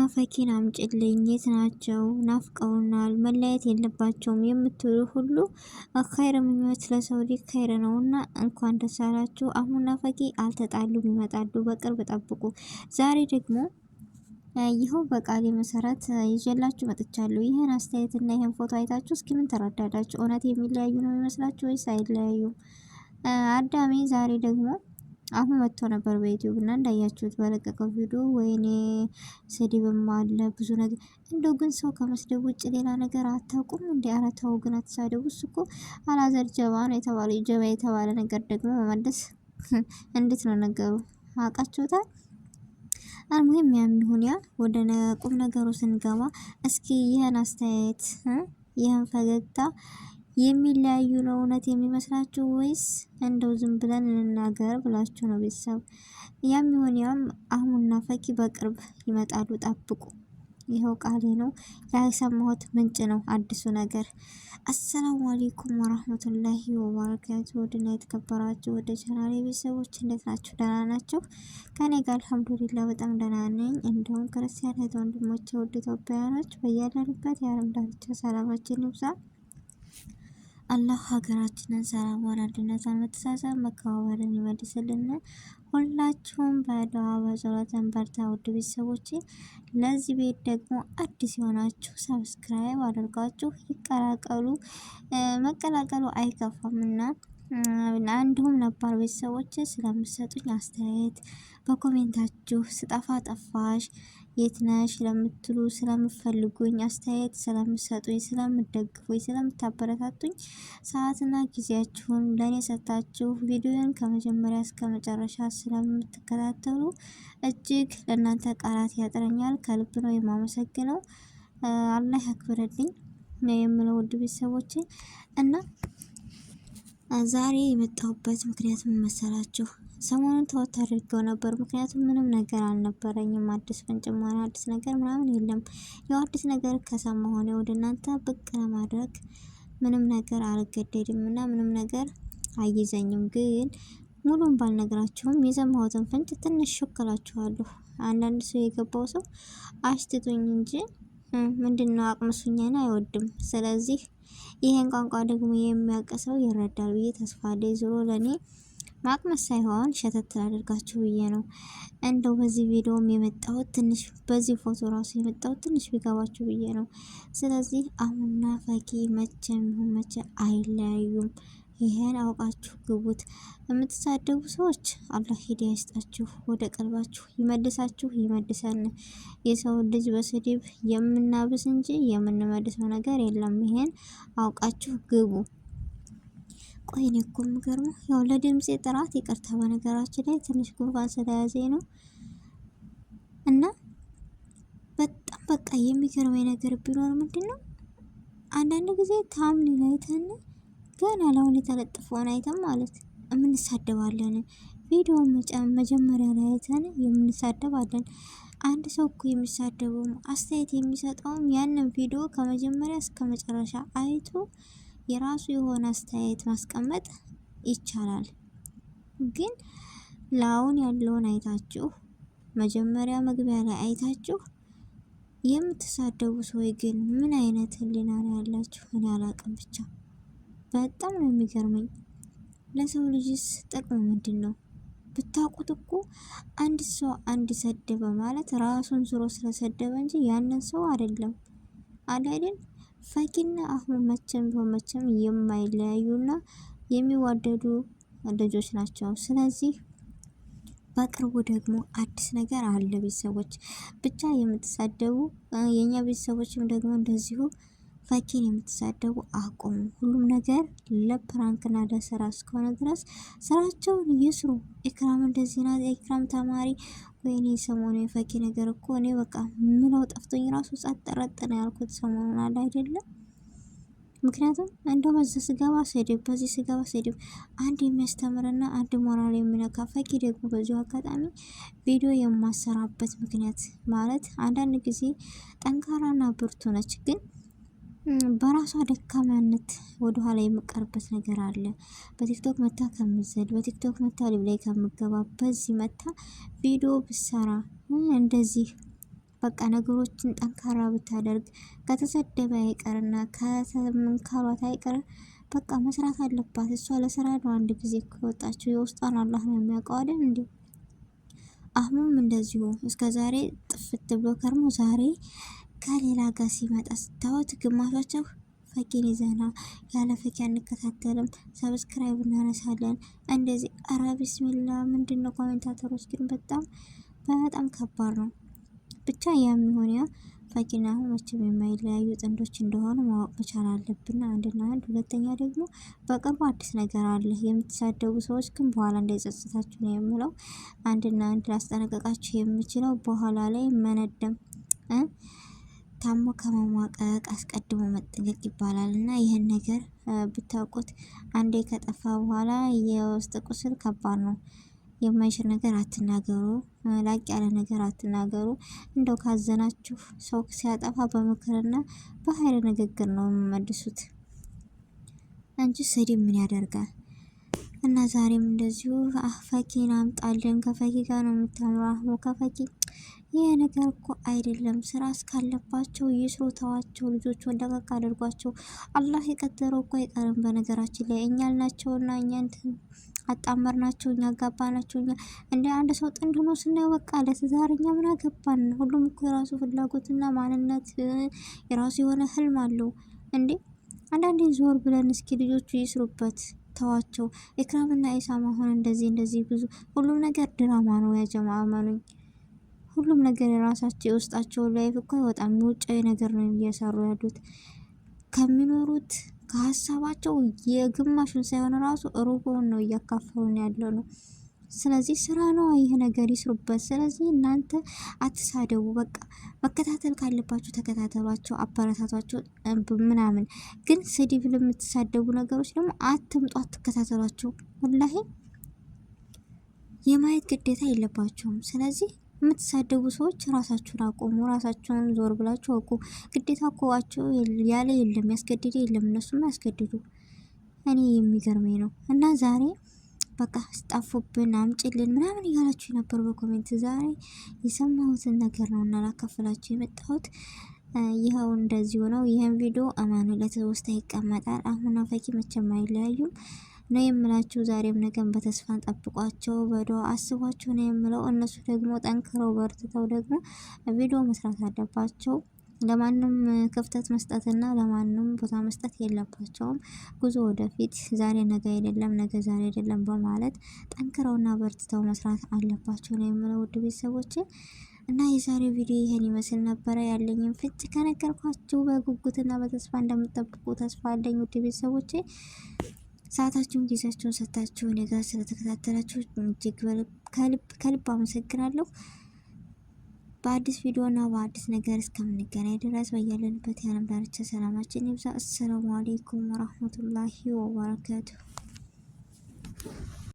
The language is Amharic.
ፈኪን አምጪልኝ፣ የት ናቸው? ናፍቀውናል፣ መለያየት የለባቸውም የምትሉ ሁሉ ኸይር ምኞት ለሰው ልጅ ኸይር ነውና እንኳን ደስ አላችሁ። አህሙና ፈኪ አልተጣሉም፣ ይመጣሉ፣ በቅርብ ጠብቁ። ዛሬ ደግሞ ይኸው በቃሌ መሰረት ይዤላችሁ መጥቻለሁ። ይህን አስተያየትና ይህን ፎቶ አይታችሁ እስኪ ምን ተረዳዳችሁ? እውነት የሚለያዩ ነው የሚመስላችሁ ወይስ አይለያዩም? አዳሜ ዛሬ ደግሞ አሁን መጥቶ ነበር በዩቲዩብ እና እንዳያችሁት በለቀቀው ቪዲዮ ወይኔ ስድብም አለ ብዙ ነገር። እንደው ግን ሰው ከመስደብ ውጭ ሌላ ነገር አታውቁም እንዴ? ኧረ ተው ግን አትሳደቡ። እሱ እኮ አላዘር ጀባ ነው የተባለው። ጀባ የተባለ ነገር ደግሞ መመለስ እንዴት ነው ነገሩ? አውቃችሁታል። አልሙሂም ያም ይሁን ያ ወደ ቁም ነገሩ ስንገባ እስኪ ይህን አስተያየት ይህን ፈገግታ የሚለያዩ ነው እውነት የሚመስላችሁ ወይስ እንደው ዝም ብለን እንናገር ብላችሁ ነው? ቤተሰብ ያም ይሁን ያም አህሙና ፈኪ በቅርብ ይመጣሉ፣ ጠብቁ። ይኸው ቃሌ ነው፣ ያሰማሁት ምንጭ ነው አዲሱ ነገር። አሰላሙ አለይኩም ወራህመቱላሂ ወበረካቱ። ወድና የተከበራችሁ ወደ ቻናሌ ቤተሰቦች እንዴት ናችሁ? ደህና ናችሁ? ከኔ ጋር አልሐምዱሊላህ በጣም ደህና ነኝ። እንዲሁም ክርስቲያን እህት ወንድሞቼ ውድ ኢትዮጵያውያኖች በያለንበት የዓለም ዳርቻ ሰላማችን ይብዛ። አላህ ሀገራችንን ሰላም፣ አንድነትን፣ መተሳሰብ፣ መከባበርን ይመልስልን። ሁላችሁም በዱዓ በጸሎት በርታ ውድ ቤተሰቦቼ። ለዚህ ቤት ደግሞ አዲስ የሆናችሁ ሰብስክራይብ አድርጋችሁ ይቀላቀሉ። መቀላቀሉ አይከፋምና እንዲሁም ነባር ቤተሰቦች ስለምትሰጡኝ አስተያየት በኮሜንታችሁ ስጠፋ ጠፋሽ የት ነሽ ለምትሉ ስለምፈልጉኝ አስተያየት ስለምትሰጡኝ ስለምትደግፉኝ ስለምታበረታቱኝ ሰዓትና ጊዜያችሁን ለኔ ሰጣችሁ ቪዲዮን ከመጀመሪያ እስከ መጨረሻ ስለምትከታተሉ እጅግ ለእናንተ ቃላት ያጥረኛል። ከልብ ነው የማመሰግነው። አላህ ያክብረልኝ ነው የምለው ውድ ቤተሰቦቼ። እና ዛሬ የመጣሁበት ምክንያት ምን መሰላችሁ? ሰሞኑን ተወት አድርገው ነበር፣ ምክንያቱም ምንም ነገር አልነበረኝም። አዲስ ፍንጭም ሆነ አዲስ ነገር ምናምን የለም። ያው አዲስ ነገር ከሰማሁ ሆነ ወደ እናንተ ብቅ ለማድረግ ምንም ነገር አልገደድም እና ምንም ነገር አይዘኝም። ግን ሙሉን ባልነግራችሁም የሰማሁትን ፍንጭ ትንሽ ሾክላችኋለሁ። አንዳንድ ሰው የገባው ሰው አሽትቱኝ እንጂ ምንድነው አቅምሱኛና አይወድም። ስለዚህ ይሄን ቋንቋ ደግሞ የሚያውቅ ሰው ይረዳል ብዬ ተስፋ አለኝ። ዞሮ ለኔ ማቅመስ ሳይሆን ሸተት አድርጋችሁ ብዬ ነው። እንደው በዚህ ቪዲዮም የመጣሁት ትንሽ በዚህ ፎቶ ራሱ የመጣሁት ትንሽ ቢገባችሁ ብዬ ነው። ስለዚህ አህሙና ፈኪ መቼም ይሁን መቼ አይለያዩም። ይሄን አውቃችሁ ግቡት። የምትሳደቡ ሰዎች አላህ ሂዳያ ይስጣችሁ፣ ወደ ቀልባችሁ ይመልሳችሁ፣ ይመልሰን። የሰው ልጅ በስድብ የምናብስ እንጂ የምንመልሰው ነገር የለም። ይሄን አውቃችሁ ግቡ። ቆይ እኔ እኮ የምገርመው ያው ለድምጼ ጥራት ይቅርታ፣ በነገራችን ላይ ትንሽ ጉንፋን ስለያዘኝ ነው እና በጣም በቃ የሚገርመኝ ነገር ቢኖር ምንድነው አንዳንድ ጊዜ ታምኔል አይተን ገና ለአሁን የተለጠፈውን አይተን ማለት የምንሳደባለን። ቪዲዮ መጀመሪያ ላይ አይተን የምንሳደባለን። አንድ ሰው እኮ የሚሳደበውም አስተያየት የሚሰጠውም ያንን ቪዲዮ ከመጀመሪያ እስከ መጨረሻ አይቶ የራሱ የሆነ አስተያየት ማስቀመጥ ይቻላል። ግን ለአሁን ያለውን አይታችሁ መጀመሪያ መግቢያ ላይ አይታችሁ የምትሳደቡ ሰዎች ግን ምን አይነት ህሊና ነው ያላችሁ? እኔ አላቅም። ብቻ በጣም ነው የሚገርመኝ። ለሰው ልጅስ ጥቅሙ ምንድን ነው? ብታውቁት እኮ አንድ ሰው አንድ ሰደበ ማለት ራሱን ዙሮ ስለሰደበ እንጂ ያንን ሰው አይደለም አይደል? ፈኪና አህሙ መቼም ቢሆን መቼም የማይለያዩና የሚዋደዱ ልጆች ናቸው። ስለዚህ በቅርቡ ደግሞ አዲስ ነገር አለ። ቤተሰቦች ብቻ የምትሳደቡ የኛ ቤተሰቦችም ደግሞ እንደዚሁ ፈኪን የምትሳደቡ አቁሙ። ሁሉም ነገር ለፕራንክና ለስራ እስከሆነ ድረስ ስራቸውን ይስሩ። ኢክራም እንደዚህ ናት፣ ኢክራም ተማሪ። ወይኔ ሰሞኑ የፈኪ ነገር እኮ እኔ በቃ ምለው ጠፍቶኝ ራሱ ጸጥ ረጥ ነው ያልኩት ሰሞኑን አለ አይደለም። ምክንያቱም እንደው በዚህ ስገባ ስድብ፣ በዚህ ስገባ ስድብ፣ አንድ የሚያስተምርና አንድ ሞራል የሚነካ። ፈኪ ደግሞ በዚሁ አጋጣሚ ቪዲዮ የማሰራበት ምክንያት ማለት አንዳንድ ጊዜ ጠንካራና ብርቱ ነች፣ ግን በራሷ ደካማነት ወደኋላ የምቀርበት ነገር አለ። በቲክቶክ መታ ከምዘድ፣ በቲክቶክ መታ ሊብ ላይ ከምገባ በዚህ መታ ቪዲዮ ብሰራ እንደዚህ በቃ ነገሮችን ጠንካራ ብታደርግ ከተሰደበ አይቀርና ከተመንካሯት አይቀር በቃ መስራት አለባት። እሷ ለስራ ነው አንድ ጊዜ ከወጣችው የውስጧን አላህ ነው የሚያውቀው አይደል እንዴ? አህሙም እንደዚሁ እስከ ዛሬ ጥፍት ብሎ ከርሞ ዛሬ ከሌላ ጋር ሲመጣ ስታወት ግማሾቻችሁ ፈኪን ይዘና ያለ ፈኪ አንከታተልም፣ ሰብስክራይብ እናነሳለን እንደዚህ። አረ ቢስሚላ ምንድነው? ኮሜንታተሮች ግን በጣም ከባድ ነው። ብቻ ያም ይሁን ያ ፈኪና አህሙ መቼም የማይለያዩ ጥንዶች እንደሆኑ ማወቅ መቻል አለብን። አንድና አንድ ሁለተኛ ደግሞ በቅርቡ አዲስ ነገር አለ። የምትሳደቡ ሰዎች ግን በኋላ እንዳይጸጽታችሁ ነው የምለው። አንድና አንድ ላስጠነቀቃችሁ የምችለው በኋላ ላይ መነደም ታሞ ከመሟቀቅ አስቀድሞ መጠንቀቅ ይባላል እና ይህን ነገር ብታውቁት። አንዴ ከጠፋ በኋላ የውስጥ ቁስል ከባድ ነው። የማይሽር ነገር አትናገሩ፣ ላቅ ያለ ነገር አትናገሩ። እንደው ካዘናችሁ ሰው ሲያጠፋ በምክርና በኃይለ ንግግር ነው የምመልሱት እንጂ ስድብ ምን ያደርጋል? እና ዛሬም እንደዚሁ ፈኪን አምጣልን፣ ከፈኪ ጋር ነው የምታምረው። አህሙ ከፈኪ ይሄ ነገር እኮ አይደለም። ስራ እስካለባቸው ይስሩ፣ ተዋቸው። ልጆች ወለቀቅ አድርጓቸው። አላህ የቀደረው እኮ አይቀርም። በነገራችን ላይ እኛ አልናቸውና እኛ አጣመርናቸው፣ እኛ አጋባናቸው። እኛ እንደ አንድ ሰው ጥንድ ሆኖ ስናየው በቃ ለትዳር እኛ ምን አገባን? ሁሉም እኮ የራሱ ፍላጎትና ማንነት የራሱ የሆነ ህልም አለው እንዴ። አንዳንዴ ዞር ብለን እስኪ ልጆቹ ይስሩበት፣ ተዋቸው። ኢክራምና ኢሳም አሁን እንደዚህ ብዙ ሁሉም ነገር ድራማ ነው። ያጀማ አመኑኝ፣ ሁሉም ነገር የራሳቸው የውስጣቸው ላይፍ እኮ አይወጣም። የውጫዊ ነገር ነው እየሰሩ ያሉት ከሚኖሩት ከሀሳባቸው የግማሹን ሳይሆን ራሱ ሩቡን ነው እያካፈሉን ያለው ነው። ስለዚህ ስራ ነው ይህ ነገር ይስሩበት። ስለዚህ እናንተ አትሳደቡ። በቃ መከታተል ካለባችሁ ተከታተሏቸው፣ አበረታቷቸው ምናምን። ግን ስድብ ለምትሳደቡ ነገሮች ደግሞ አትምጡ፣ አትከታተሏቸው። ወላሂ የማየት ግዴታ የለባቸውም። ስለዚህ የምትሳደቡ ሰዎች ራሳችሁን አቆሙ፣ ራሳችሁን ዞር ብላችሁ አውቁ። ግዴታ እኮዋቸው ያለ የለም፣ ያስገድደ የለም። እነሱም ያስገድዱ። እኔ የሚገርመኝ ነው እና ዛሬ በቃ ስጣፉብን አምጭልን ምናምን እያላችሁ ነበር በኮሜንት። ዛሬ የሰማሁትን ነገር ነው እና ላካፍላችሁ የመጣሁት። ይኸው እንደዚሁ ነው። ይህን ቪዲዮ አማኑ ለትውስታ ይቀመጣል። አሁን ፈኪ መቼም አይለያዩም ነው የምላችሁ። ዛሬም ነገም በተስፋን ጠብቋቸው፣ በዱዓ አስቧቸው ነው የምለው። እነሱ ደግሞ ጠንክረው በርትተው ደግሞ ቪዲዮ መስራት አለባቸው። ለማንም ክፍተት መስጠትና ለማንም ቦታ መስጠት የለባቸውም። ጉዞ ወደፊት፣ ዛሬ ነገ አይደለም፣ ነገ ዛሬ አይደለም በማለት ጠንክረውና በርትተው መስራት አለባቸው ነው የምለው። ውድ ቤተሰቦቼ እና የዛሬው ቪዲዮ ይሄን ይመስል ነበረ። ያለኝን ፍንጭ ከነገርኳችሁ በጉጉትና በተስፋ እንደምትጠብቁ ተስፋ አለኝ። ውድ ቤተሰቦቼ ሰዓታችሁን ጊዜያችሁን ሰጥታችሁ እኔ ጋር ስለተከታተላችሁ እጅግ ከልብ አመሰግናለሁ። በአዲስ ቪዲዮና በአዲስ ነገር እስከምንገናኝ ድረስ በያለንበት የዓለም ዳርቻ ሰላማችን ይብዛ። አሰላሙ አለይኩም ወራህመቱላሂ ወበረካቱሁ።